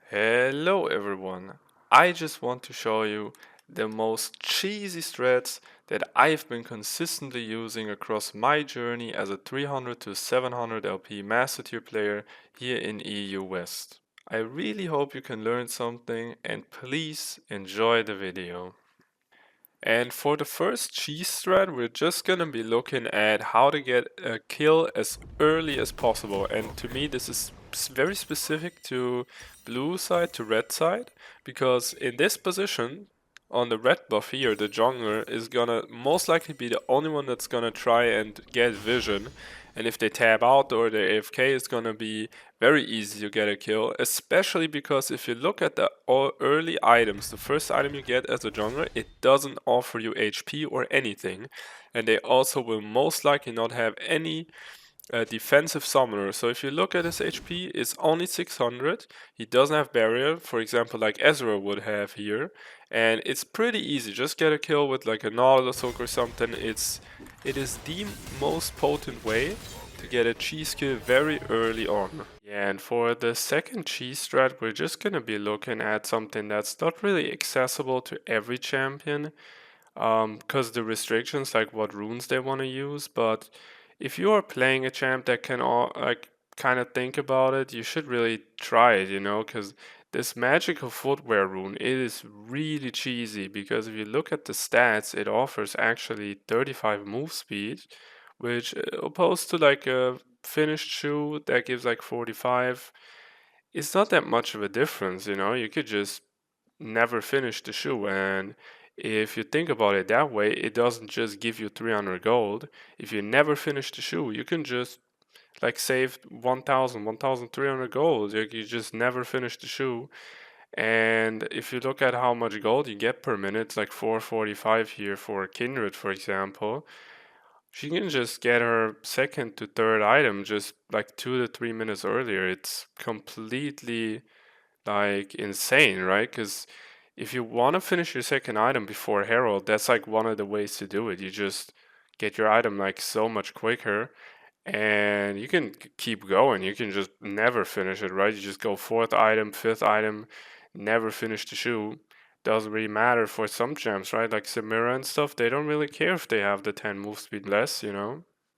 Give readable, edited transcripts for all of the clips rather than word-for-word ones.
Hello everyone! I just want to show you the most cheesy strats that I've been consistently using across my journey as a 300 to 700 LP Master Tier player here in EU West. I really hope you can learn something and please enjoy the video. And for the first cheese strat, we're just gonna be looking at how to get a kill as early as possible. And to me, this is very specific to blue side to red side, because in this position, on the red buff here, the jungler is gonna most likely be the only one that's gonna try and get vision. And if they tab out or they're AFK, it's gonna be very easy to get a kill, especially because if you look at the early items, the first item you get as a jungler, it doesn't offer you HP or anything, and they also will most likely not have any defensive summoner. So if you look at his HP, it's only 600. He doesn't have barrier, for example, like Ezra would have here, and it's pretty easy. Just get a kill with like a Nautilus hook or something. It is the most potent way to get a cheese kill very early on. Yeah, and for the second cheese strat, we're just gonna be looking at something that's not really accessible to every champion, because the restrictions like what runes they want to use. But if you are playing a champ that can all like kind of think about it, you should really try it, because this magical footwear rune, it is really cheesy, because if you look at the stats, it offers actually 35 move speed, which opposed to like a finished shoe that gives like 45, it's not that much of a difference. You could just never finish the shoe. And if you think about it that way, it doesn't just give you 300 gold. If you never finish the shoe, you can just like save 1000, 1300 gold. You just never finish the shoe. And if you look at how much gold you get per minute, it's like 445 here for Kindred, for example. She can just get her second to third item just like 2 to 3 minutes earlier. It's completely like insane, right? Because if you want to finish your second item before Herald, that's like one of the ways to do it. You just get your item like so much quicker, and you can keep going. You can just never finish it, right? You just go fourth item, fifth item, never finish the shoe. Doesn't really matter for some champs, right? Like Samira and stuff, they don't really care if they have the 10 move speed less.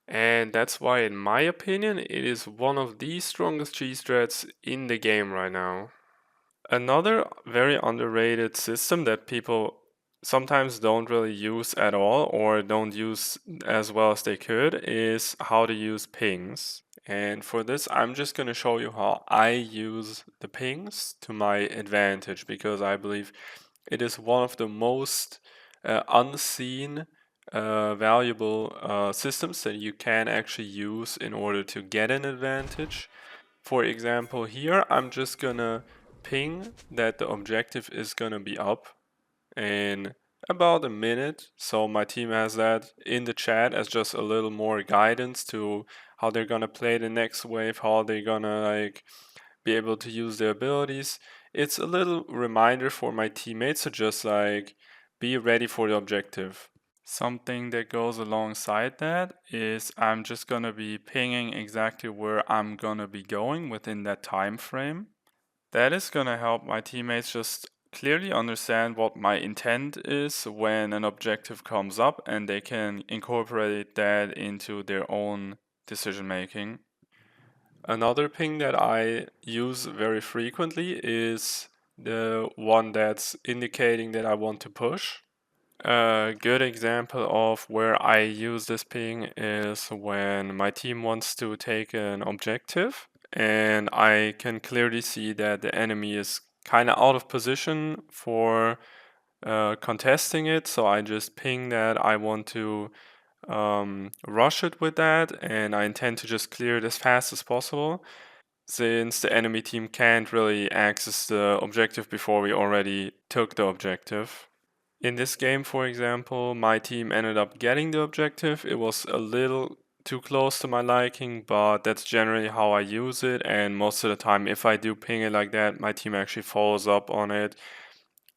And that's why, in my opinion, it is one of the strongest cheese threads in the game right now. Another very underrated system that people sometimes don't really use at all or don't use as well as they could is how to use pings. And for this, I'm just going to show you how I use the pings to my advantage, because I believe it is one of the most unseen valuable systems that you can actually use in order to get an advantage. For example, here I'm just gonna ping that the objective is gonna be up in about a minute. So my team has that in the chat as just a little more guidance to how they're gonna play the next wave, how they're gonna like be able to use their abilities. It's a little reminder for my teammates to just like be ready for the objective. Something that goes alongside that is I'm just going to be pinging exactly where I'm going to be going within that time frame. That is going to help my teammates just clearly understand what my intent is when an objective comes up, and they can incorporate that into their own decision making. Another ping that I use very frequently is the one that's indicating that I want to push. A good example of where I use this ping is when my team wants to take an objective and I can clearly see that the enemy is kind of out of position for contesting it. So I just ping that I want to rush it with that, and I intend to just clear it as fast as possible, since the enemy team can't really access the objective before we already took the objective. In this game, for example, my team ended up getting the objective. It was a little too close to my liking, but that's generally how I use it. And most of the time, if I do ping it like that, my team actually follows up on it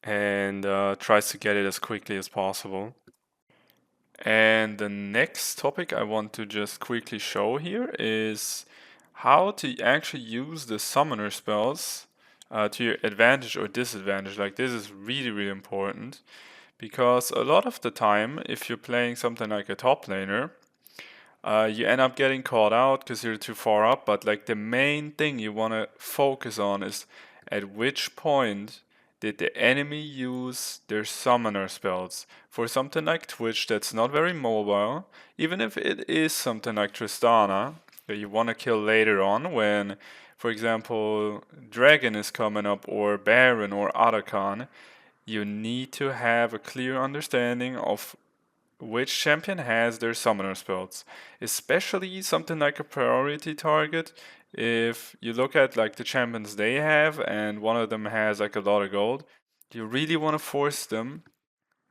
and tries to get it as quickly as possible. And the next topic I want to just quickly show here is how to actually use the summoner spells to your advantage or disadvantage. Like this is really, really important because a lot of the time, if you're playing something like a top laner, you end up getting caught out because you're too far up. But like the main thing you want to focus on is at which point did the enemy use their summoner spells. For something like Twitch that's not very mobile, even if it is something like Tristana that you want to kill later on when, for example, Dragon is coming up or Baron or Arakan, you need to have a clear understanding of which champion has their summoner spells, especially something like a priority target. If you look at like the champions they have and one of them has like a lot of gold, you really want to force them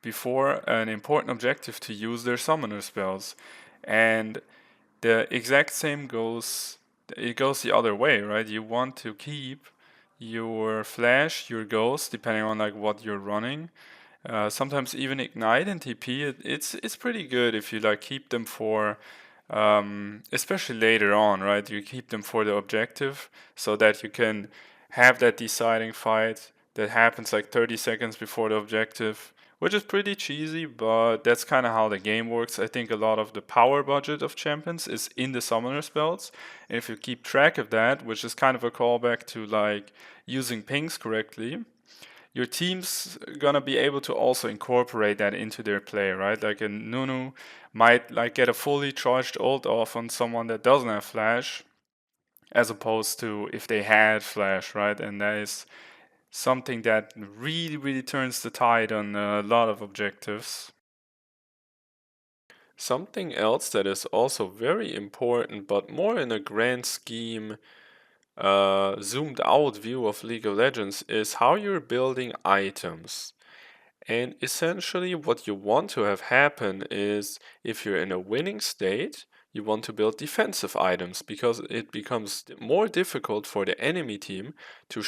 before an important objective to use their summoner spells. And the exact same goes, it goes the other way, right? You want to keep your flash, your ghost, depending on like what you're running, sometimes even ignite and TP. It's pretty good if you like keep them for, especially later on, right? You keep them for the objective so that you can have that deciding fight that happens like 30 seconds before the objective, which is pretty cheesy, but that's kind of how the game works. I think a lot of the power budget of champions is in the summoner spells, and if you keep track of that, which is kind of a callback to like using pings correctly, your team's gonna be able to also incorporate that into their play, right? Like a Nunu might like get a fully charged ult off on someone that doesn't have flash, as opposed to if they had flash, right? And that is something that really, really turns the tide on a lot of objectives. Something else that is also very important, but more in a grand scheme, zoomed out view of League of Legends, is how you're building items. And essentially, what you want to have happen is if you're in a winning state, you want to build defensive items because it becomes more difficult for the enemy team to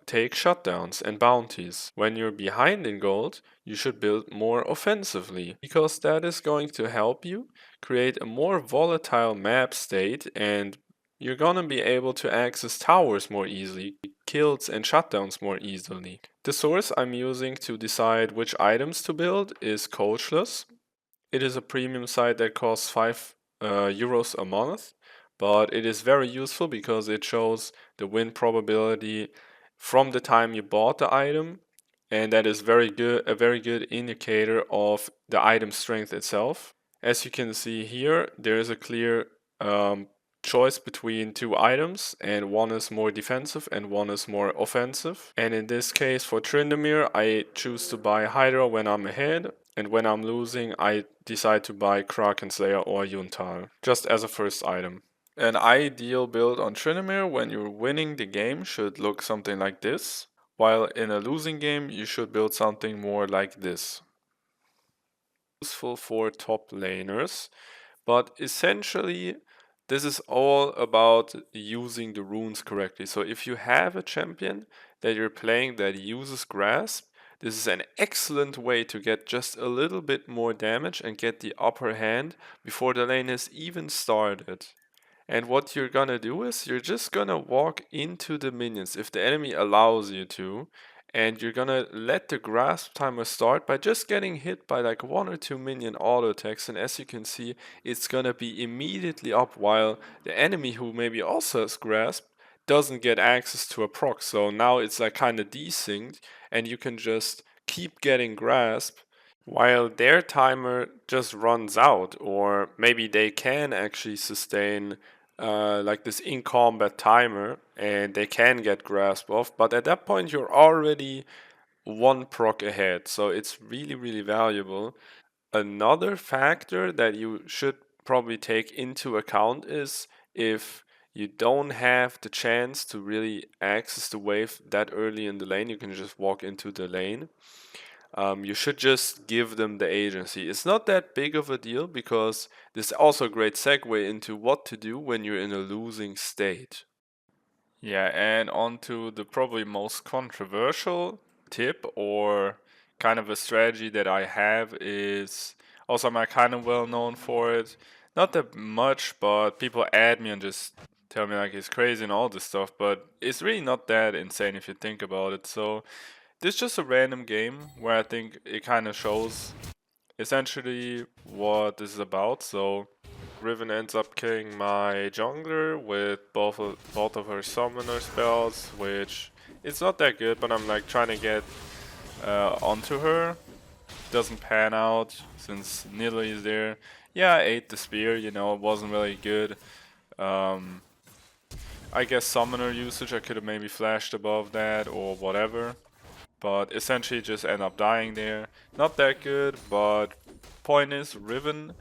take shutdowns and bounties. When you're behind in gold, you should build more offensively because that is going to help you create a more volatile map state, and you're gonna be able to access towers more easily, kills and shutdowns more easily. The source I'm using to decide which items to build is Coachless. It is a premium site that costs 5 euros a month, but it is very useful because it shows the win probability from the time you bought the item, and that is a very good indicator of the item strength itself. As you can see here, there is a clear choice between two items, and one is more defensive and one is more offensive. And in this case, for Tryndamere, I choose to buy Hydra when I'm ahead, and when I'm losing, I decide to buy Kraken Slayer or Yuntal, just as a first item. An ideal build on Tryndamere when you're winning the game should look something like this, while in a losing game, you should build something more like this. Useful for top laners, but essentially this is all about using the runes correctly. So if you have a champion that you're playing that uses grasp, this is an excellent way to get just a little bit more damage and get the upper hand before the lane has even started. And what you're gonna do is you're just gonna walk into the minions if the enemy allows you to, and you're gonna let the grasp timer start by just getting hit by like one or two minion auto attacks, and as you can see, it's gonna be immediately up while the enemy who maybe also has grasp doesn't get access to a proc. So now it's like kind of desynced, and you can just keep getting grasp while their timer just runs out, or maybe they can actually sustain like this in combat timer and they can get grasp off, but at that point you're already one proc ahead, so it's really, really valuable. Another factor that you should probably take into account is if you don't have the chance to really access the wave that early in the lane, you can just walk into the lane. You should just give them the agency. It's not that big of a deal because this is also a great segue into what to do when you're in a losing state. Yeah, and on to the probably most controversial tip or kind of a strategy that I have is also I'm kind of well known for it. Not that much, but people add me on just tell me like it's crazy and all this stuff, but it's really not that insane if you think about it. So this is just a random game where I think it kind of shows essentially what this is about. So Riven ends up killing my jungler with both of her summoner spells, which it's not that good, but I'm like trying to get onto her. Doesn't pan out since Nidalee is there. Yeah, I ate the spear, you know, it wasn't really good. Um, I guess summoner usage, I could have maybe flashed above that or whatever. But essentially just end up dying there. Not that good, but point is, Riven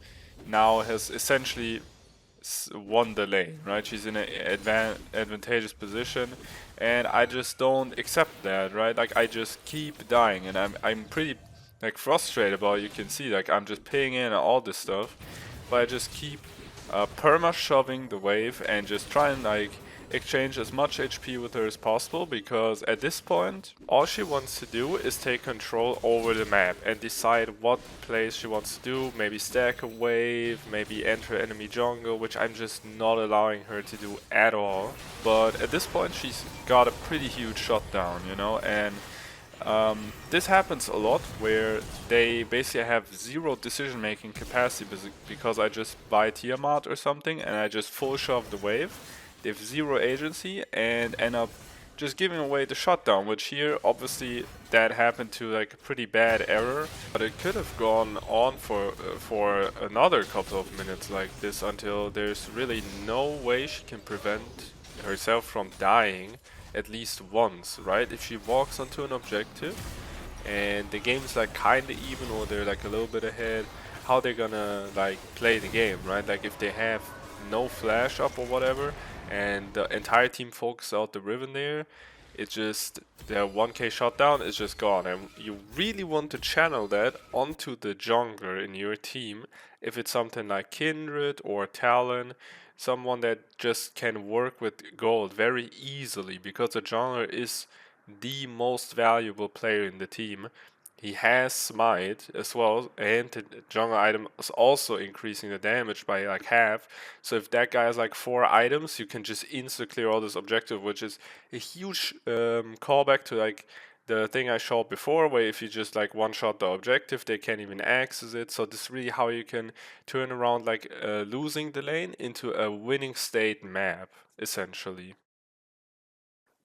now has essentially won the lane, right? She's in an advantageous position, and I just don't accept that, right? Like I just keep dying, and I'm pretty like frustrated about it. You can see like I'm just paying in all this stuff, but I just keep perma shoving the wave and just try and like exchange as much HP with her as possible, because at this point all she wants to do is take control over the map and decide what plays she wants to do, maybe stack a wave, maybe enter enemy jungle, which I'm just not allowing her to do at all. But at this point she's got a pretty huge shutdown, you know, and this happens a lot where they basically have zero decision making capacity because I just buy Tiamat or something and I just full shove the wave. They have zero agency and end up just giving away the shutdown, which here obviously that happened to like a pretty bad error, but it could have gone on for another couple of minutes like this until there's really no way she can prevent herself from dying at least once, right? If she walks onto an objective and the game's like kinda even or they're like a little bit ahead, how they're gonna like play the game, right? Like if they have no flash up or whatever and the entire team focuses out the Riven there, it's just their 1k shutdown is just gone, and you really want to channel that onto the jungler in your team if it's something like Kindred or Talon, someone that just can work with gold very easily, because the jungler is the most valuable player in the team. He has Smite as well, and the jungle item is also increasing the damage by like half. So if that guy has like 4 items, you can just insta clear all this objective, which is a huge callback to like the thing I showed before, where if you just like one shot the objective, they can't even access it. So this is really how you can turn around like losing the lane into a winning state map, essentially.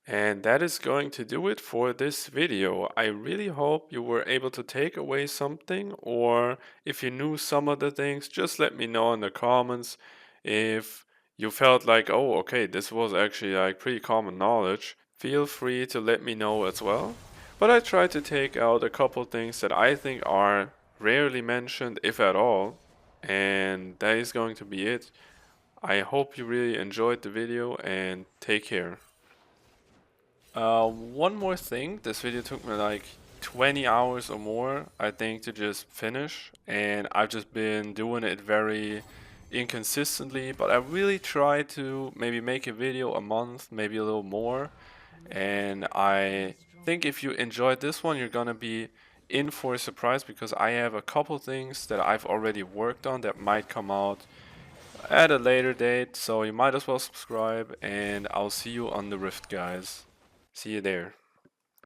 And that is going to do it for this video. I really hope you were able to take away something, or if you knew some of the things, just let me know in the comments. If you felt like, oh, okay, this was actually like pretty common knowledge, feel free to let me know as well. But I tried to take out a couple things that I think are rarely mentioned, if at all, and that is going to be it. I hope you really enjoyed the video, and take care. One more thing, this video took me like 20 hours or more, I think, to just finish, and I've just been doing it very inconsistently, but I really try to maybe make a video a month, maybe a little more, and I think if you enjoyed this one, you're gonna be in for a surprise, because I have a couple things that I've already worked on that might come out at a later date, so you might as well subscribe, and I'll see you on the Rift, guys. See you there.